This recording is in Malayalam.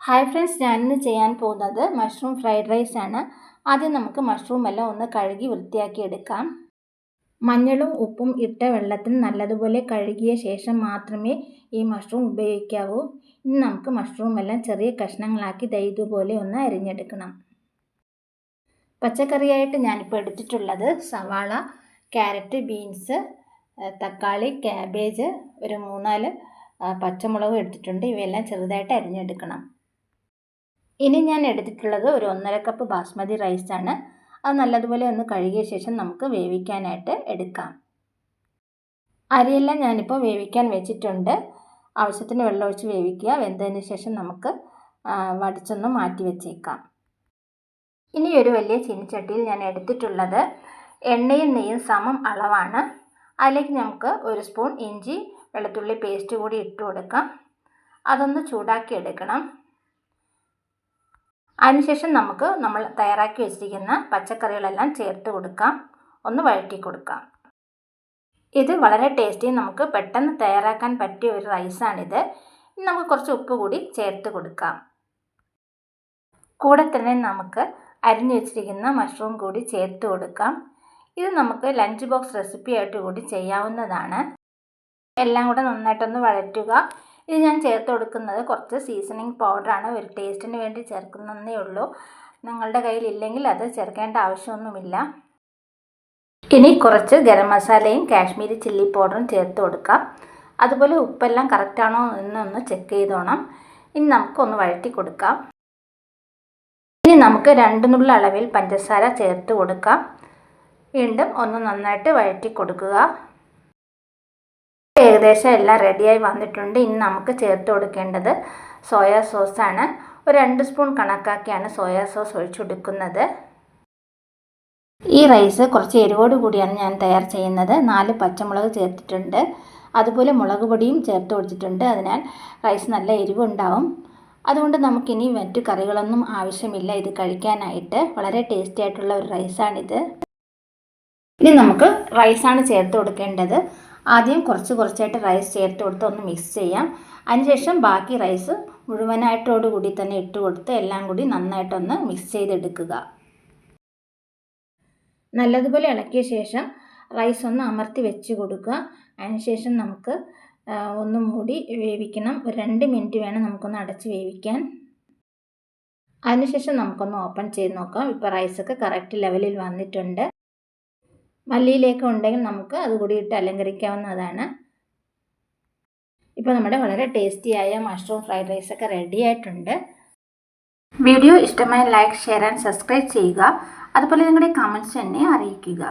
ഹായ് ഫ്രണ്ട്സ്, ഞാനിന്ന് ചെയ്യാൻ പോകുന്നത് മഷ്റൂം ഫ്രൈഡ് റൈസ് ആണ്. ആദ്യം നമുക്ക് മഷ്റൂം എല്ലാം ഒന്ന് കഴുകി വൃത്തിയാക്കി എടുക്കാം. മഞ്ഞളും ഉപ്പും ഇട്ട വെള്ളത്തിൽ നല്ലതുപോലെ കഴുകിയ ശേഷം മാത്രമേ ഈ മഷ്റൂം ഉപയോഗിക്കാവൂ. ഇനി നമുക്ക് മഷ്റൂം എല്ലാം ചെറിയ കഷ്ണങ്ങളാക്കി ഇതുപോലെ ഒന്ന് അരിഞ്ഞെടുക്കണം. പച്ചക്കറിയായിട്ട് ഞാനിപ്പോൾ എടുത്തിട്ടുള്ളത് സവാള, ക്യാരറ്റ്, ബീൻസ്, തക്കാളി, ക്യാബേജ്, ഒരു 3-4 പച്ചമുളക് എടുത്തിട്ടുണ്ട്. ഇവയെല്ലാം ചെറുതായിട്ട് അരിഞ്ഞെടുക്കണം. ഇനി ഞാൻ എടുത്തിട്ടുള്ളത് ഒരു 1.5 കപ്പ് ബാസ്മതി റൈസാണ്. അത് നല്ലതുപോലെ ഒന്ന് കഴുകിയ ശേഷം നമുക്ക് വേവിക്കാനായിട്ട് എടുക്കാം. അരിയെല്ലാം ഞാനിപ്പോൾ വേവിക്കാൻ വെച്ചിട്ടുണ്ട്. ആവശ്യത്തിന് വെള്ളമൊഴിച്ച് വേവിക്കുക. വെന്തതിന് ശേഷം നമുക്ക് വടിച്ചൊന്ന് മാറ്റി വെച്ചേക്കാം. ഇനി ഒരു വലിയ ചീനിച്ചട്ടിയിൽ ഞാൻ എടുത്തിട്ടുള്ളത് എണ്ണയും നെയ്യും സമം അളവാണ്. അതിലേക്ക് നമുക്ക് 1 സ്പൂൺ ഇഞ്ചി വെളുത്തുള്ളി പേസ്റ്റ് കൂടി ഇട്ട് കൊടുക്കാം. അതൊന്ന് ചൂടാക്കി എടുക്കണം. അതിനുശേഷം നമുക്ക് നമ്മൾ തയ്യാറാക്കി വെച്ചിരിക്കുന്ന പച്ചക്കറികളെല്ലാം ചേർത്ത് കൊടുക്കാം. ഒന്ന് വഴറ്റി കൊടുക്കാം. ഇത് വളരെ ടേസ്റ്റി, നമുക്ക് പെട്ടെന്ന് തയ്യാറാക്കാൻ പറ്റിയ ഒരു റൈസാണിത്. ഇനി നമുക്ക് കുറച്ച് ഉപ്പ് കൂടി ചേർത്ത് കൊടുക്കാം. കൂടെ തന്നെ നമുക്ക് അരിഞ്ഞു വെച്ചിരിക്കുന്ന മഷ്റൂം കൂടി ചേർത്ത് കൊടുക്കാം. ഇത് നമുക്ക് ലഞ്ച് ബോക്സ് റെസിപ്പി ആയിട്ട് കൂടി ചെയ്യാവുന്നതാണ്. എല്ലാം കൂടെ നന്നായിട്ടൊന്ന് വഴറ്റുക. ഇത് ഞാൻ ചേർത്ത് കൊടുക്കുന്നത് കുറച്ച് സീസണിങ് പൗഡറാണ്. ഒരു ടേസ്റ്റിന് വേണ്ടി ചേർക്കുന്നതേ ഉള്ളൂ. നിങ്ങളുടെ കയ്യിൽ ഇല്ലെങ്കിൽ അത് ചേർക്കേണ്ട ആവശ്യമൊന്നുമില്ല. ഇനി കുറച്ച് ഗരം മസാലയും കാശ്മീരി ചില്ലി പൗഡറും ചേർത്ത് കൊടുക്കാം. അതുപോലെ ഉപ്പെല്ലാം കറക്റ്റാണോ എന്നൊന്ന് ചെക്ക് ചെയ്തോണം. ഇനി നമുക്കൊന്ന് വഴറ്റി കൊടുക്കാം. ഇനി നമുക്ക് 2 നുള്ള അളവിൽ പഞ്ചസാര ചേർത്ത് കൊടുക്കാം. വീണ്ടും ഒന്ന് നന്നായിട്ട് വഴറ്റി കൊടുക്കുക. ഏകദേശം എല്ലാം റെഡിയായി വന്നിട്ടുണ്ട്. ഇനി നമുക്ക് ചേർത്ത് കൊടുക്കേണ്ടത് സോയാ സോസാണ്. ഒരു 2 സ്പൂൺ കണക്കാക്കിയാണ് സോയാ സോസ് ഒഴിച്ചു കൊടുക്കുന്നത്. ഈ റൈസ് കുറച്ച് എരിവോട് കൂടിയാണ് ഞാൻ തയ്യാർ ചെയ്യുന്നത്. 4 പച്ചമുളക് ചേർത്തിട്ടുണ്ട്. അതുപോലെ മുളക് പൊടിയും ചേർത്ത് കൊടുത്തിട്ടുണ്ട്. അതിനാൽ റൈസ് നല്ല എരിവുണ്ടാവും. അതുകൊണ്ട് നമുക്കിനി മറ്റു കറികളൊന്നും ആവശ്യമില്ല ഇത് കഴിക്കാനായിട്ട്. വളരെ ടേസ്റ്റി ആയിട്ടുള്ള ഒരു റൈസാണിത്. ഇനി നമുക്ക് റൈസാണ് ചേർത്ത് കൊടുക്കേണ്ടത്. ആദ്യം കുറച്ചായിട്ട് റൈസ് ചേർത്ത് കൊടുത്ത് ഒന്ന് മിക്സ് ചെയ്യാം. അതിനുശേഷം ബാക്കി റൈസ് മുഴുവനായിട്ടോടുകൂടി തന്നെ ഇട്ട് കൊടുത്ത് എല്ലാം കൂടി നന്നായിട്ടൊന്ന് മിക്സ് ചെയ്തെടുക്കുക. നല്ലതുപോലെ ഇളക്കിയ ശേഷം റൈസ് ഒന്ന് അമർത്തി വെച്ച് കൊടുക്കുക. അതിനുശേഷം നമുക്ക് ഒന്ന് മൂടി വേവിക്കണം. ഒരു 2 മിനിറ്റ് വേണം നമുക്കൊന്ന് അടച്ച് വേവിക്കാൻ. അതിനുശേഷം നമുക്കൊന്ന് ഓപ്പൺ ചെയ്ത് നോക്കാം. ഇപ്പോൾ റൈസൊക്കെ കറക്റ്റ് ലെവലിൽ വന്നിട്ടുണ്ട്. മല്ലിയിലേക്ക് ഉണ്ടെങ്കിൽ നമുക്ക് അതുകൂടി ഇട്ട് അലങ്കരിക്കാവുന്നതാണ്. ഇപ്പോൾ നമ്മുടെ വളരെ ടേസ്റ്റിയായ മഷ്റൂം ഫ്രൈഡ് റൈസൊക്കെ റെഡി ആയിട്ടുണ്ട്. വീഡിയോ ഇഷ്ടമായ ലൈക്ക്, ഷെയർ ആൻഡ് സബ്സ്ക്രൈബ് ചെയ്യുക. അതുപോലെ നിങ്ങളുടെ കമൻറ്റ്സ് എന്നെ അറിയിക്കുക.